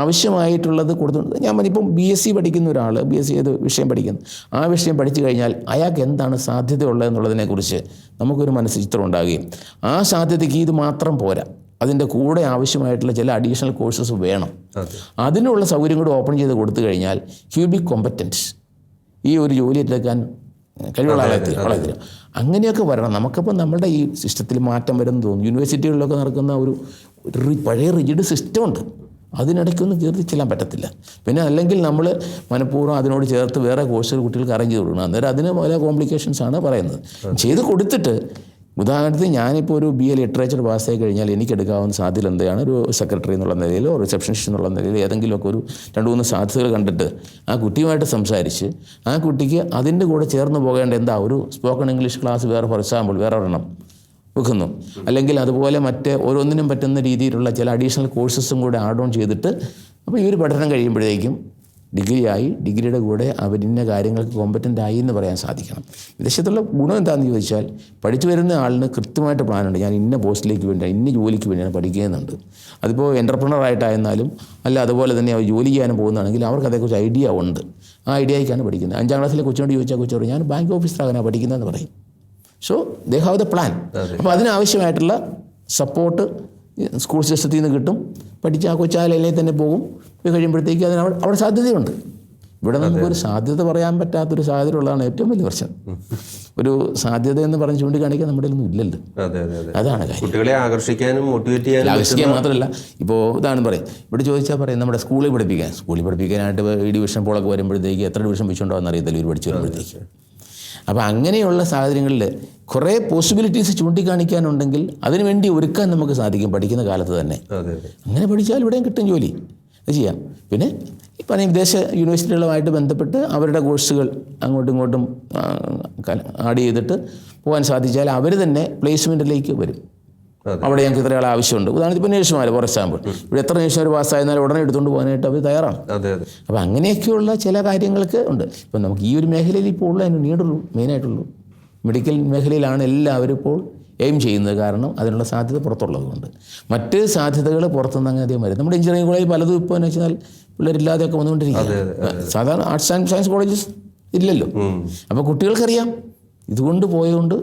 ആവശ്യമായിട്ടുള്ളത് കൊടുത്തുകൊണ്ട് ഞാൻ ഇപ്പം BSc പഠിക്കുന്ന ഒരാൾ BSc ഏത് വിഷയം പഠിക്കുന്നു, ആ വിഷയം പഠിച്ചു കഴിഞ്ഞാൽ അയാൾക്ക് എന്താണ് സാധ്യതയുള്ളത് എന്നുള്ളതിനെക്കുറിച്ച് നമുക്കൊരു മനസ്സ് ചിത്രം ഉണ്ടാകുകയും ആ സാധ്യതയ്ക്ക് ഇത് മാത്രം പോരാ, അതിൻ്റെ കൂടെ ആവശ്യമായിട്ടുള്ള ചില അഡീഷണൽ കോഴ്സസ് വേണം, അതിനുള്ള സൗകര്യം കൂടി ഓപ്പൺ ചെയ്ത് കൊടുത്തു കഴിഞ്ഞാൽ ഹ്യൂ ബി കോമ്പറ്റൻറ്റ്, ഈ ഒരു ജോലി ഏറ്റെടുക്കാൻ കഴിവുള്ള ആളെത്തില്ല. അങ്ങനെയൊക്കെ വരണം. നമുക്കിപ്പോൾ നമ്മുടെ ഈ സിസ്റ്റത്തിൽ മാറ്റം വരുമെന്ന് തോന്നുന്നു. യൂണിവേഴ്സിറ്റികളിലൊക്കെ നടക്കുന്ന ഒരു പഴയ റിജിഡ് സിസ്റ്റമുണ്ട്, അതിനിടയ്ക്കൊന്നും കയറി ചെല്ലാൻ പറ്റത്തില്ല. പിന്നെ അല്ലെങ്കിൽ നമ്മൾ മനഃപൂർവ്വം അതിനോട് ചേർത്ത് വേറെ കോഴ്സുകൾ കുട്ടികൾക്ക് അറേഞ്ച് ചെയ്ത് കൊടുക്കണം. അന്നേരം അതിന് പല കോംപ്ലിക്കേഷൻസാണ് പറയുന്നത്. ചെയ്ത് കൊടുത്തിട്ട് ഉദാഹരണത്തിന് ഞാനിപ്പോൾ ഒരു BA ലിറ്ററേച്ചർ പാസ്സായി കഴിഞ്ഞാൽ എനിക്ക് എടുക്കാവുന്ന സാധ്യത എന്താണ്, ഒരു സെക്രട്ടറി എന്നുള്ള നിലയിലോ റിസപ്ഷനിസ്റ്റ് എന്നുള്ള നിലയിലോ ഏതെങ്കിലുമൊക്കെ ഒരു 2-3 സാധ്യതകൾ കണ്ടിട്ട് ആ കുട്ടിയുമായിട്ട് സംസാരിച്ച് ആ കുട്ടിക്ക് അതിൻ്റെ കൂടെ ചേർന്ന് പോകേണ്ട എന്താ ഒരു സ്പോക്കൺ ഇംഗ്ലീഷ് ക്ലാസ് വേറെ ഫോർ എക്സാമ്പിൾ വേറെ ഒരെണ്ണം വെക്കുന്നു, അല്ലെങ്കിൽ അതുപോലെ മറ്റ് ഓരോന്നിനും പറ്റുന്ന രീതിയിലുള്ള ചില അഡീഷണൽ കോഴ്സസും കൂടെ ആഡ് ഓൺ ചെയ്തിട്ട് അപ്പോൾ ഈ ഒരു പഠനം കഴിയുമ്പോഴേക്കും ഡിഗ്രിയായി, ഡിഗ്രിയുടെ കൂടെ അവരിന്ന കാര്യങ്ങൾക്ക് കോമ്പറ്റൻ്റ് ആയി എന്ന് പറയാൻ സാധിക്കണം. വിദേശത്തുള്ള ഗുണം എന്താണെന്ന് ചോദിച്ചാൽ പഠിച്ചു വരുന്ന ആളിന് കൃത്യമായിട്ട് പ്ലാനുണ്ട്. ഞാൻ ഇന്ന പോസ്റ്റിലേക്ക് വേണ്ടി ഇന്ന ജോലിക്ക് വേണ്ടിയാണ് പഠിക്കുന്നുണ്ട്. അതിപ്പോൾ എൻ്റർപ്രണറായിട്ടായിരുന്നാലും അല്ല അതുപോലെ തന്നെ അവർ ജോലി ചെയ്യാനും പോകുന്നതാണെങ്കിൽ അവർക്ക് അതേക്കുറിച്ച് ഐഡിയ ഉണ്ട്. ആ ഐഡിയയ്ക്കാണ് പഠിക്കുന്നത്. 5ാം ക്ലാസ്സിലെ കൊച്ചിനോട് ചോദിച്ചാൽ കൊച്ചു ഞാൻ ബാങ്ക് ഓഫീസറാകാനാണ് പഠിക്കുന്നതെന്ന് പറയും. So they have the plan. അപ്പോൾ അതിനാവശ്യമായിട്ടുള്ള സപ്പോർട്ട് സ്കൂൾ സിസ്റ്റത്തിൽ നിന്ന് കിട്ടും. പഠിച്ച് ആ കൊച്ചാലയിൽ തന്നെ പോകും. പോയി കഴിയുമ്പോഴത്തേക്ക് അതിന് അവിടെ സാധ്യതയുണ്ട്. ഇവിടെ നമുക്കൊരു സാധ്യത പറയാൻ പറ്റാത്തൊരു സാധ്യത ഉള്ളതാണ് ഏറ്റവും വലിയ പ്രശ്നം. ഒരു സാധ്യത എന്ന് പറഞ്ഞ് ചൂണ്ടിക്കാണിക്കാൻ നമ്മുടെ ഒന്നും ഇല്ലല്ലോ. അതാണ് കാര്യം. കുട്ടികളെ ആകർഷിക്കാനും മോട്ടിവേറ്റ് ചെയ്യാനും ആകർഷിക്കാൻ മാത്രമല്ല, ഇപ്പോൾ ഇതാണ് പറയും ഇവിടെ ചോദിച്ചാൽ പറയും നമ്മുടെ സ്കൂളിൽ പഠിപ്പിക്കാനായിട്ട് ഈ ഡിവിഷൻ പോളൊക്കെ വരുമ്പോഴത്തേക്ക് എത്ര ഡിവിഷൻ വെച്ചുണ്ടാവുമെന്ന് അറിയത്തില്ല ഇവർ പഠിച്ചു വരുമ്പോഴത്തേക്ക്. അപ്പോൾ അങ്ങനെയുള്ള സാഹചര്യങ്ങളിൽ കുറേ പോസിബിലിറ്റീസ് ചൂണ്ടിക്കാണിക്കാനുണ്ടെങ്കിൽ അതിനുവേണ്ടി ഒരുക്കാൻ നമുക്ക് സാധിക്കും പഠിക്കുന്ന കാലത്ത് തന്നെ. അങ്ങനെ പഠിച്ചാൽ ഇവിടെയും കിട്ടും ജോലി, അത് ചെയ്യാം. പിന്നെ ഈ പറഞ്ഞ വിദേശ യൂണിവേഴ്സിറ്റികളുമായിട്ട് ബന്ധപ്പെട്ട് അവരുടെ കോഴ്സുകൾ അങ്ങോട്ടും ഇങ്ങോട്ടും ആഡ് ചെയ്തിട്ട് പോകാൻ സാധിച്ചാൽ അവർ തന്നെ പ്ലേസ്മെൻറ്റിലേക്ക് വരും. അവിടെ ഞങ്ങൾക്ക് ഇത്ര ആൾ ആവശ്യമുണ്ട്. ഉദാഹരണത്തിന് ഇപ്പോൾ നേഴ്സുമാർ ഫോർ എക്സാമ്പിൾ ഇവിടെ എത്ര നേഴ്സുമാർ പാസ്സായിരുന്നാലും ഉടനെ എടുത്തുകൊണ്ട് പോകാനായിട്ട് അവർ തയ്യാറാണ്. അപ്പോൾ അങ്ങനെയൊക്കെയുള്ള ചില കാര്യങ്ങൾക്ക് ഉണ്ട്. ഇപ്പം നമുക്ക് ഈ ഒരു മേഖലയിൽ ഇപ്പോൾ ഉള്ള അതിന് നീടുള്ളൂ, മെയിനായിട്ടുള്ളൂ മെഡിക്കൽ മേഖലയിലാണ് എല്ലാവരും ഇപ്പോൾ എയിം ചെയ്യുന്നത്. കാരണം അതിനുള്ള സാധ്യത പുറത്തുള്ളതുകൊണ്ട്. മറ്റ് സാധ്യതകൾ പുറത്തുനിന്ന് അങ്ങനെ അധികം വരും. നമ്മുടെ എഞ്ചിനീയറിംഗ് കോളേജ് പലതും ഇപ്പോൾ എന്ന് വെച്ചാൽ പിള്ളേരില്ലാതെയൊക്കെ വന്നുകൊണ്ടിരിക്കുക. സാധാരണ ആർട്സ് ആൻഡ് സയൻസ് കോളേജസ് ഇല്ലല്ലോ. അപ്പോൾ കുട്ടികൾക്കറിയാം ഇതുകൊണ്ട് പോയതുകൊണ്ട്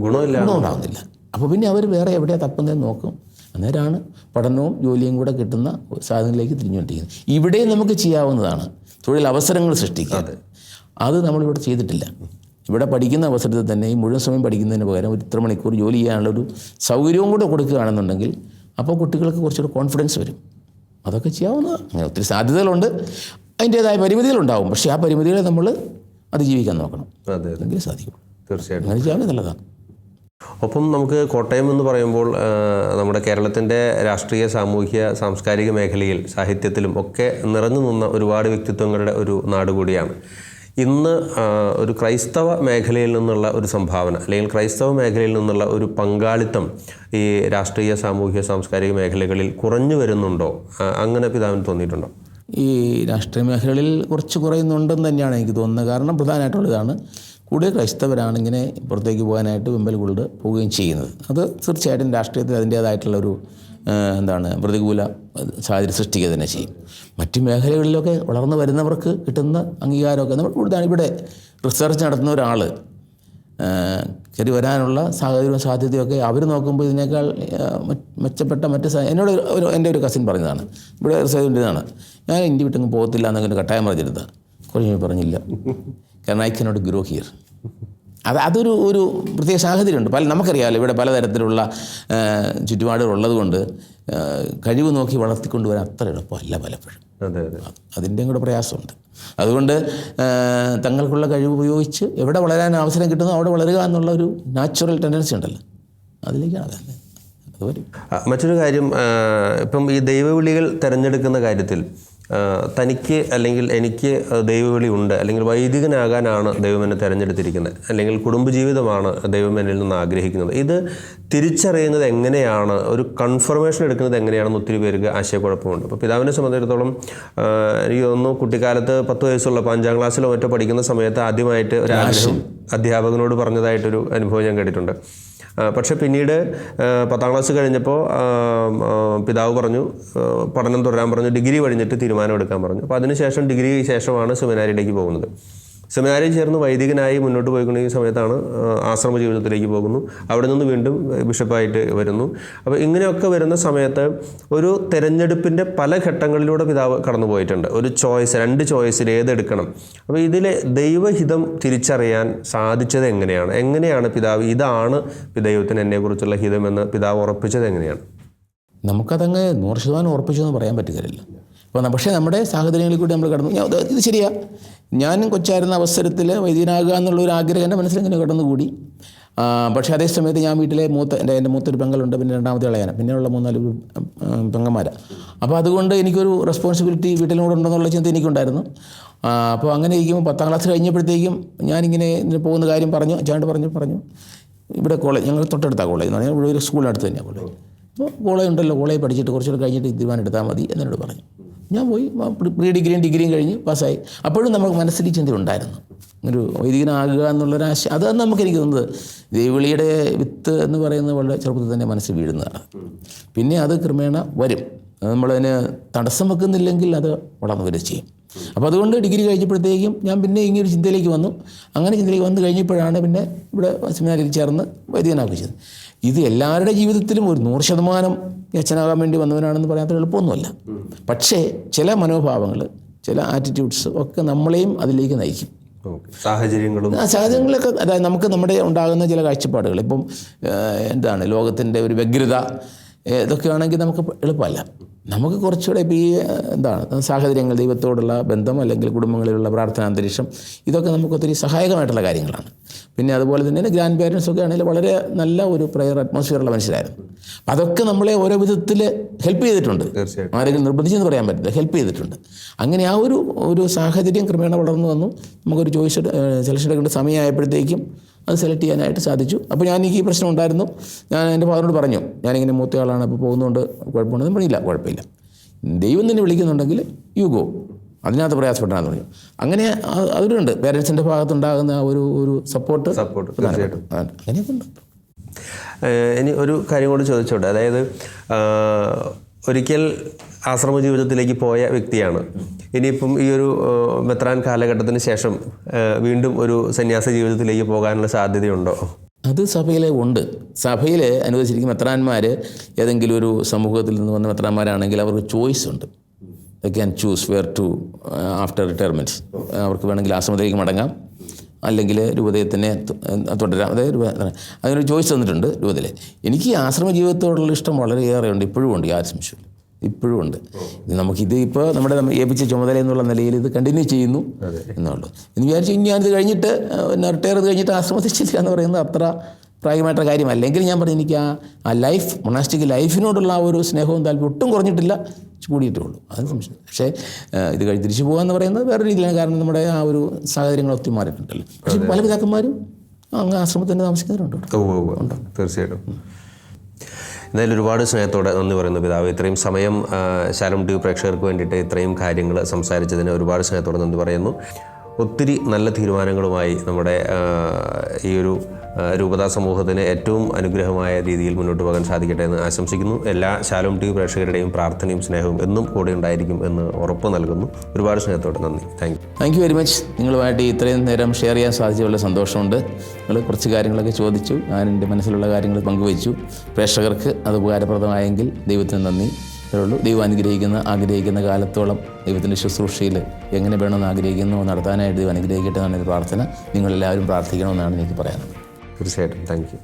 ഗുണം ഉണ്ടാകുന്നില്ല. അപ്പോൾ പിന്നെ അവർ വേറെ എവിടെയാണ് തപ്പുന്നതെന്ന് നോക്കും. അന്നേരമാണ് പഠനവും ജോലിയും കൂടെ കിട്ടുന്ന സാധനങ്ങളിലേക്ക് തിരിഞ്ഞുകൊണ്ടിരിക്കുന്നത്. ഇവിടെയും നമുക്ക് ചെയ്യാവുന്നതാണ് തൊഴിൽ അവസരങ്ങൾ സൃഷ്ടിക്കുക. അത് നമ്മളിവിടെ ചെയ്തിട്ടില്ല. ഇവിടെ പഠിക്കുന്ന അവസരത്തിൽ തന്നെ ഈ മുഴുവൻ സമയം പഠിക്കുന്നതിന് പകരം ഒരു ഇത്ര മണിക്കൂർ ജോലി ചെയ്യാനുള്ളൊരു സൗകര്യവും കൂടെ കൊടുക്കുകയാണെന്നുണ്ടെങ്കിൽ അപ്പോൾ കുട്ടികൾക്ക് കുറച്ചുകൂടെ കോൺഫിഡൻസ് വരും. അതൊക്കെ ചെയ്യാവുന്നതാണ്. അങ്ങനെ ഒത്തിരി സാധ്യതകളുണ്ട്, അതിൻ്റേതായ പരിമിതികളുണ്ടാവും. പക്ഷേ ആ പരിമിതികളെ നമ്മൾ അതിജീവിക്കാൻ നോക്കണം. എങ്കിൽ സാധിക്കും. തീർച്ചയായിട്ടും അങ്ങനെ ചെയ്യാവുന്നത് നല്ലതാണ്. ഒപ്പം നമുക്ക് കോട്ടയം എന്ന് പറയുമ്പോൾ നമ്മുടെ കേരളത്തിൻ്റെ രാഷ്ട്രീയ, സാമൂഹ്യ, സാംസ്കാരിക മേഖലയിൽ സാഹിത്യത്തിലും ഒക്കെ നിറഞ്ഞു നിന്ന ഒരുപാട് വ്യക്തിത്വങ്ങളുടെ ഒരു നാട് കൂടിയാണ്. ഇന്ന് ഒരു ക്രൈസ്തവ മേഖലയിൽ നിന്നുള്ള ഒരു സംഭാവന അല്ലെങ്കിൽ ക്രൈസ്തവ മേഖലയിൽ നിന്നുള്ള ഒരു പങ്കാളിത്തം ഈ രാഷ്ട്രീയ, സാമൂഹ്യ, സാംസ്കാരിക മേഖലകളിൽ കുറഞ്ഞു വരുന്നുണ്ടോ? അങ്ങനെ പിതാവിന് തോന്നിയിട്ടുണ്ടോ? ഈ രാഷ്ട്രീയ മേഖലകളിൽ കുറച്ച് കുറയുന്നുണ്ടെന്ന് തന്നെയാണ് എനിക്ക് തോന്നുന്നത്. കാരണം പ്രധാനമായിട്ടുള്ളതാണ് കൂടുതൽ ക്രൈസ്തവരാണ് ഇങ്ങനെ പുറത്തേക്ക് പോകാനായിട്ട് വെമ്പൽ കൊണ്ട് പോവുകയും ചെയ്യുന്നത്. അത് തീർച്ചയായിട്ടും രാഷ്ട്രീയത്തിൽ അതിൻ്റേതായിട്ടുള്ളൊരു പ്രതികൂല സാഹചര്യം സൃഷ്ടിക്കുക തന്നെ ചെയ്യും. മറ്റ് മേഖലകളിലൊക്കെ വളർന്നു വരുന്നവർക്ക് കിട്ടുന്ന അംഗീകാരമൊക്കെ നമ്മൾ കൂടുതലാണ്. ഇവിടെ റിസർച്ച് നടത്തുന്ന ഒരാൾ കയറി വരാനുള്ള സാഹചര്യവും സാധ്യതയൊക്കെ അവർ നോക്കുമ്പോൾ ഇതിനേക്കാൾ മെച്ചപ്പെട്ട എന്നോട് എൻ്റെ ഒരു കസിൻ പറഞ്ഞതാണ്, ഇവിടെ റിസർച്ച് ചെയ്തതാണ്, ഞാൻ ഇന്ത്യ വിട്ടങ്ങ് പോകത്തില്ല എന്നൊക്കെ കട്ടായം പറഞ്ഞിരുന്നത്. കുറച്ച് പറഞ്ഞില്ല, കാരണം ഐ കനോട്ട് ഗ്രോ ഹിയർ. അതൊരു പ്രത്യേക സാഹചര്യമുണ്ട്. നമുക്കറിയാമല്ലോ ഇവിടെ പലതരത്തിലുള്ള ചുറ്റുപാടുകൾ ഉള്ളതുകൊണ്ട് കഴിവ് നോക്കി വളർത്തിക്കൊണ്ടുവരാൻ അത്ര എളുപ്പമല്ല പലപ്പോഴും. അതിൻ്റെയും കൂടെ പ്രയാസമുണ്ട്. അതുകൊണ്ട് തങ്ങൾക്കുള്ള കഴിവ് ഉപയോഗിച്ച് എവിടെ വളരാൻ അവസരം കിട്ടുന്നോ അവിടെ വളരുക എന്നുള്ള ഒരു നാച്ചുറൽ ടെൻഡൻസി ഉണ്ടല്ലോ, അതിലേക്കാണ് അത് വരും. മറ്റൊരു കാര്യം, ഇപ്പം ഈ ദൈവവിളികൾ തിരഞ്ഞെടുക്കുന്ന കാര്യത്തിൽ തനിക്ക് അല്ലെങ്കിൽ എനിക്ക് ദൈവവിളി ഉണ്ട്, അല്ലെങ്കിൽ വൈദികനാകാനാണ് ദൈവം എന്നെ തിരഞ്ഞെടുത്തിരിക്കുന്നത്, അല്ലെങ്കിൽ കുടുംബജീവിതമാണ് ദൈവം എന്നിൽ നിന്ന് ആഗ്രഹിക്കുന്നത്, ഇത് തിരിച്ചറിയുന്നത് എങ്ങനെയാണ്, ഒരു കൺഫർമേഷൻ എടുക്കുന്നത് എങ്ങനെയാണെന്ന് ഒത്തിരി പേർക്ക് ആശയക്കുഴപ്പമുണ്ട്. അപ്പോൾ പിതാവിനെ സംബന്ധിച്ചിടത്തോളം എനിക്ക് തോന്നുന്നു കുട്ടിക്കാലത്ത് 10 വയസ്സുള്ളപ്പോൾ 5ാം ക്ലാസ്സിലോ മറ്റോ പഠിക്കുന്ന സമയത്ത് ആദ്യമായിട്ട് ഒരു ആഗ്രഹം അധ്യാപകനോട് പറഞ്ഞതായിട്ടൊരു അനുഭവം ഞാൻ കേട്ടിട്ടുണ്ട്. പക്ഷേ പിന്നീട് 10ാം ക്ലാസ് കഴിഞ്ഞപ്പോൾ പിതാവ് പറഞ്ഞു പഠനം തുടരാൻ പറഞ്ഞു, ഡിഗ്രി കഴിഞ്ഞിട്ട് തീരുമാനം എടുക്കാൻ പറഞ്ഞു. അപ്പോൾ അതിനുശേഷം ഡിഗ്രി ശേഷമാണ് സെമിനാരിയിലേക്ക് പോകുന്നത്. സെമിനാരിയിൽ ചേർന്ന് വൈദികനായി മുന്നോട്ട് പോയിക്കൊണ്ടിരിക്കുന്ന സമയത്താണ് ആശ്രമ ജീവിതത്തിലേക്ക് പോകുന്നു. അവിടെ നിന്ന് വീണ്ടും ബിഷപ്പായിട്ട് വരുന്നു. അപ്പോൾ ഇങ്ങനെയൊക്കെ വരുന്ന സമയത്ത് ഒരു തെരഞ്ഞെടുപ്പിൻ്റെ പല ഘട്ടങ്ങളിലൂടെ പിതാവ് കടന്നു പോയിട്ടുണ്ട്. ഒരു ചോയ്സ്, 2 ചോയ്സിൽ ഏതെടുക്കണം. അപ്പോൾ ഇതിൽ ദൈവഹിതം തിരിച്ചറിയാൻ സാധിച്ചത് എങ്ങനെയാണ് പിതാവ് ഇതാണ് ദൈവത്തിന് എന്നെക്കുറിച്ചുള്ള ഹിതമെന്ന് പിതാവ് ഉറപ്പിച്ചത് എങ്ങനെയാണ്? നമുക്കതങ്ങ് 100% ഉറപ്പിച്ചെന്ന് പറയാൻ പറ്റുകയില്ല. പക്ഷേ നമ്മുടെ സാഹചര്യങ്ങളിൽ കൂടി നമ്മൾ കടന്നു. ഇത് ശരിയാ, ഞാനും കൊച്ചായിരുന്ന അവസരത്തിൽ വൈദികനാകുക എന്നുള്ളൊരു ആഗ്രഹം എൻ്റെ മനസ്സിലിങ്ങനെ കടന്നുകൂടി. പക്ഷേ അതേ സമയത്ത് ഞാൻ വീട്ടിലെ എൻ്റെ മൂത്തൊരു പെങ്ങളുണ്ട്, പിന്നെ രണ്ടാമത്തെ ഇളയാന, പിന്നെയുള്ള 3-4 പെങ്ങന്മാരാണ്. അപ്പോൾ അതുകൊണ്ട് എനിക്കൊരു റെസ്പോൺസിബിലിറ്റി വീട്ടിലൂടെ ഉണ്ടെന്നുള്ള ചിന്ത എനിക്കുണ്ടായിരുന്നു. അപ്പോൾ അങ്ങനെ ഇരിക്കുമ്പോൾ 10ാം ക്ലാസ് കഴിഞ്ഞപ്പോഴത്തേക്കും ഞാനിങ്ങനെ പോകുന്ന കാര്യം പറഞ്ഞു. അച്ഛാണ്ട് പറഞ്ഞു ഇവിടെ കോളേജ്, ഞങ്ങൾ തൊട്ടടുത്താണ് കോളേജ് എന്ന് പറഞ്ഞാൽ ഇവിടെ ഒരു സ്കൂളിനടുത്ത് തന്നെയാണ് കോളേജ്. അപ്പോൾ കോളേജ് ഉണ്ടല്ലോ, കോളേജ് പഠിച്ചിട്ട് കുറച്ചുകൂടെ കഴിഞ്ഞിട്ട് തീരുമാനം എടുത്താൽ മതി എന്നോട് പറഞ്ഞു. ഞാൻ പോയി പ്രീ ഡിഗ്രിയും കഴിഞ്ഞ് പാസ്സായി. അപ്പോഴും നമുക്ക് മനസ്സിൽ ചിന്ത ഉണ്ടായിരുന്നു, ഒരു വൈദികനാകുക എന്നുള്ളൊരാശ. അതാണ് എനിക്ക് തോന്നുന്നത് ദൈവവിളിയുടെ വിത്ത് എന്ന് പറയുന്നത് വളരെ ചെറുപ്പത്തിൽ തന്നെ മനസ്സിൽ വീഴുന്നതാണ്. പിന്നെ അത് ക്രമേണ വരും, നമ്മളതിന് തടസ്സം വെക്കുന്നില്ലെങ്കിൽ അത് വളർന്നു വരിക ചെയ്യും. അപ്പോൾ അതുകൊണ്ട് ഡിഗ്രി കഴിഞ്ഞപ്പോഴത്തേക്കും ഞാൻ പിന്നെ ഇങ്ങനൊരു ചിന്തയിലേക്ക് വന്നു. അങ്ങനെ ചിന്തയിലേക്ക് വന്നു കഴിഞ്ഞപ്പോഴാണ് പിന്നെ ഇവിടെ സെമിനാരിൽ ചേർന്ന് വൈദികനാക്കിച്ചത്. ഇത് എല്ലാവരുടെ ജീവിതത്തിലും ഒരു 100% അച്ഛനാകാൻ വേണ്ടി വന്നവനാണെന്ന് പറയാൻ അത്ര എളുപ്പമൊന്നുമല്ല. പക്ഷേ ചില മനോഭാവങ്ങൾ, ചില ആറ്റിറ്റ്യൂഡ്സ് ഒക്കെ നമ്മളെയും അതിലേക്ക് നയിക്കും. സാഹചര്യങ്ങളൊക്കെ, അതായത് നമുക്ക് നമ്മുടെ ഉണ്ടാകുന്ന ചില കാഴ്ചപ്പാടുകൾ, ഇപ്പം ലോകത്തിൻ്റെ ഒരു വ്യഗ്രത, ഇതൊക്കെ ആണെങ്കിൽ നമുക്ക് എളുപ്പമല്ല. നമുക്ക് കുറച്ചുകൂടെ ഇപ്പോൾ ഈ സാഹചര്യങ്ങൾ, ദൈവത്തോടുള്ള ബന്ധം, അല്ലെങ്കിൽ കുടുംബങ്ങളിലുള്ള പ്രാർത്ഥനാ അന്തരീക്ഷം, ഇതൊക്കെ നമുക്ക് ഒത്തിരി സഹായകമായിട്ടുള്ള കാര്യങ്ങളാണ്. പിന്നെ അതുപോലെ തന്നെ ഗ്രാൻഡ് പേരൻസൊക്കെ ആണെങ്കിൽ വളരെ നല്ല ഒരു പ്രയർ അറ്റ്മോസ്ഫിയറുള്ള മനുഷ്യരായിരുന്നു. അതൊക്കെ നമ്മളെ ഓരോ വിധത്തിൽ ഹെൽപ്പ് ചെയ്തിട്ടുണ്ട്. ആരെങ്കിലും നിർബന്ധിച്ചെന്ന് പറയാൻ പറ്റില്ല, ഹെൽപ്പ് ചെയ്തിട്ടുണ്ട്. അങ്ങനെ ആ ഒരു സാഹചര്യം ക്രമേണ വളർന്നു വന്നു. നമുക്കൊരു ചോയ്സ് സെലക്ഷൻ എടുക്കേണ്ട സമയമായപ്പോഴത്തേക്കും അത് സെലക്ട് ചെയ്യാനായിട്ട് സാധിച്ചു. അപ്പോൾ എനിക്ക് ഈ പ്രശ്നം ഉണ്ടായിരുന്നു. ഞാൻ എൻ്റെ ഫാദറിനോട് പറഞ്ഞു, ഞാനിങ്ങനെ മൂത്തയാളാണ്, അപ്പോൾ പോകുന്നതുകൊണ്ട് കുഴപ്പമുണ്ടെന്ന് പറഞ്ഞില്ല. കുഴപ്പമില്ല, ദൈവം തന്നെ വിളിക്കുന്നുണ്ടെങ്കിൽ യു ഗോ, അതിനകത്ത് പ്രയാസപ്പെട്ടാന്ന് പറഞ്ഞു. അങ്ങനെ അതിലുണ്ട് പേരൻസിൻ്റെ ഭാഗത്തുണ്ടാകുന്ന ഒരു സപ്പോർട്ട് തീർച്ചയായിട്ടും അങ്ങനെയൊക്കെ ഉണ്ട്. ഇനി ഒരു കാര്യം കൂടി ചോദിച്ചോട്ടെ, അതായത് ഒരിക്കൽ ആശ്രമ ജീവിതത്തിലേക്ക് പോയ വ്യക്തിയാണ്, ഇനിയിപ്പം ഈ ഒരു മെത്രാൻ കാലഘട്ടത്തിന് ശേഷം വീണ്ടും ഒരു സന്യാസ ജീവിതത്തിലേക്ക് പോകാനുള്ള സാധ്യതയുണ്ടോ? അത് സഭയിലെ ഉണ്ട്. സഭയിൽ അനുവദിച്ചിരിക്കുന്ന മെത്രാന്മാർ ഏതെങ്കിലും ഒരു സമൂഹത്തിൽ നിന്ന് വന്ന മെത്രാന്മാരാണെങ്കിൽ അവർക്ക് ചോയ്സ് ഉണ്ട്. They can choose where to after retirements. അവർക്ക് വേണമെങ്കിൽ ആശ്രമത്തിലേക്ക് മടങ്ങാം, അല്ലെങ്കിൽ രൂപതയെ തുടരാം. അതായത് അതിനൊരു ചോയ്സ് തന്നിട്ടുണ്ട് രൂപതയിൽ. എനിക്ക് ഈ ആശ്രമ ജീവിതത്തോടുള്ള ഇഷ്ടം വളരെയേറെ ഉണ്ട്, ഇപ്പോഴും ഉണ്ട്, യാതൊരു സംശയമില്ല, ഇപ്പോഴും ഉണ്ട്. നമുക്കിത് ഇപ്പോൾ നമ്മുടെ ഏൽപ്പിച്ച ചുമതല എന്നുള്ള നിലയിൽ ഇത് കണ്ടിന്യൂ ചെയ്യുന്നു എന്നുള്ളൂ. എന്ന് വിചാരിച്ചു ഞാനിത് കഴിഞ്ഞിട്ട് റിട്ടയർ ചെയ്ത് കഴിഞ്ഞിട്ട് ആശ്രമത്തിൽ ചെല്ലുക എന്ന് പറയുന്നത് അത്ര പ്രായമായിട്ടുള്ള കാര്യമല്ല. അല്ലെങ്കിൽ ഞാൻ പറഞ്ഞു, എനിക്ക് ആ ലൈഫ്, മൊണാസ്റ്റിക് ലൈഫിനോടുള്ള ആ ഒരു സ്നേഹവും താല്പര്യം ഒട്ടും കുറഞ്ഞിട്ടില്ല, കൂടിയിട്ടേ ഉള്ളൂ. അത് സംശയം. പക്ഷേ ഇത് കഴിഞ്ഞ് തിരിച്ചു പോകുക എന്ന് പറയുന്നത് വേറെ രീതിയിലാണ്. കാരണം നമ്മുടെ ആ ഒരു സാഹചര്യങ്ങൾ ഒത്തിരി മാറിയിട്ടുണ്ടല്ലോ. പക്ഷേ പല പിതാക്കന്മാരും അങ്ങ് ആശ്രമത്തിൽ തന്നെ താമസിക്കുന്നവരുണ്ട്. തീർച്ചയായിട്ടും. എന്തായാലും ഒരുപാട് സ്നേഹത്തോടെ നന്ദി പറയുന്നു പിതാവ്. ഇത്രയും സമയം ശാലോം ടി വി പ്രേക്ഷകർക്ക് വേണ്ടിയിട്ട് ഇത്രയും കാര്യങ്ങൾ സംസാരിച്ചതിന് ഒരുപാട് സ്നേഹത്തോടെ നന്ദി പറയുന്നു. ഒത്തിരി നല്ല തീരുമാനങ്ങളുമായി നമ്മുടെ ഈ ഒരു രൂപതാ സമൂഹത്തിന് ഏറ്റവും അനുഗ്രഹമായ രീതിയിൽ മുന്നോട്ട് പോകാൻ സാധിക്കട്ടെ എന്ന് ആശംസിക്കുന്നു. എല്ലാ ശാലോം ടി വി പ്രേക്ഷകരുടെയും പ്രാർത്ഥനയും സ്നേഹവും എന്നും കൂടെ ഉണ്ടായിരിക്കും എന്ന് ഉറപ്പ് നൽകുന്നു. ഒരുപാട് സ്നേഹത്തോടെ നന്ദി. Thank you very much. നിങ്ങളുമായിട്ട് ഇത്രയും നേരം ഷെയർ ചെയ്യാൻ സാധിച്ച വളരെ സന്തോഷമുണ്ട്. നിങ്ങൾ കുറച്ച് കാര്യങ്ങളൊക്കെ ചോദിച്ചു, ഞാൻ എൻ്റെ മനസ്സിലുള്ള കാര്യങ്ങൾ പങ്കുവച്ചു. പ്രേക്ഷകർക്ക് അത് ഉപകാരപ്രദമായെങ്കിൽ ദൈവത്തിന് നന്ദി. ഉള്ളൂ. ദൈവം ആഗ്രഹിക്കുന്ന കാലത്തോളം ദൈവത്തിൻ്റെ ശുശ്രൂഷയിൽ എങ്ങനെ വേണമെന്ന് ആഗ്രഹിക്കുന്നു നടത്താനായിട്ട് ദൈവം അനുഗ്രഹിക്കട്ടെ എന്നാണ് പ്രാർത്ഥന. നിങ്ങളെല്ലാവരും പ്രാർത്ഥിക്കണമെന്നാണ് എനിക്ക് പറയാനുള്ളത്. തീർച്ചയായിട്ടും. Thank you.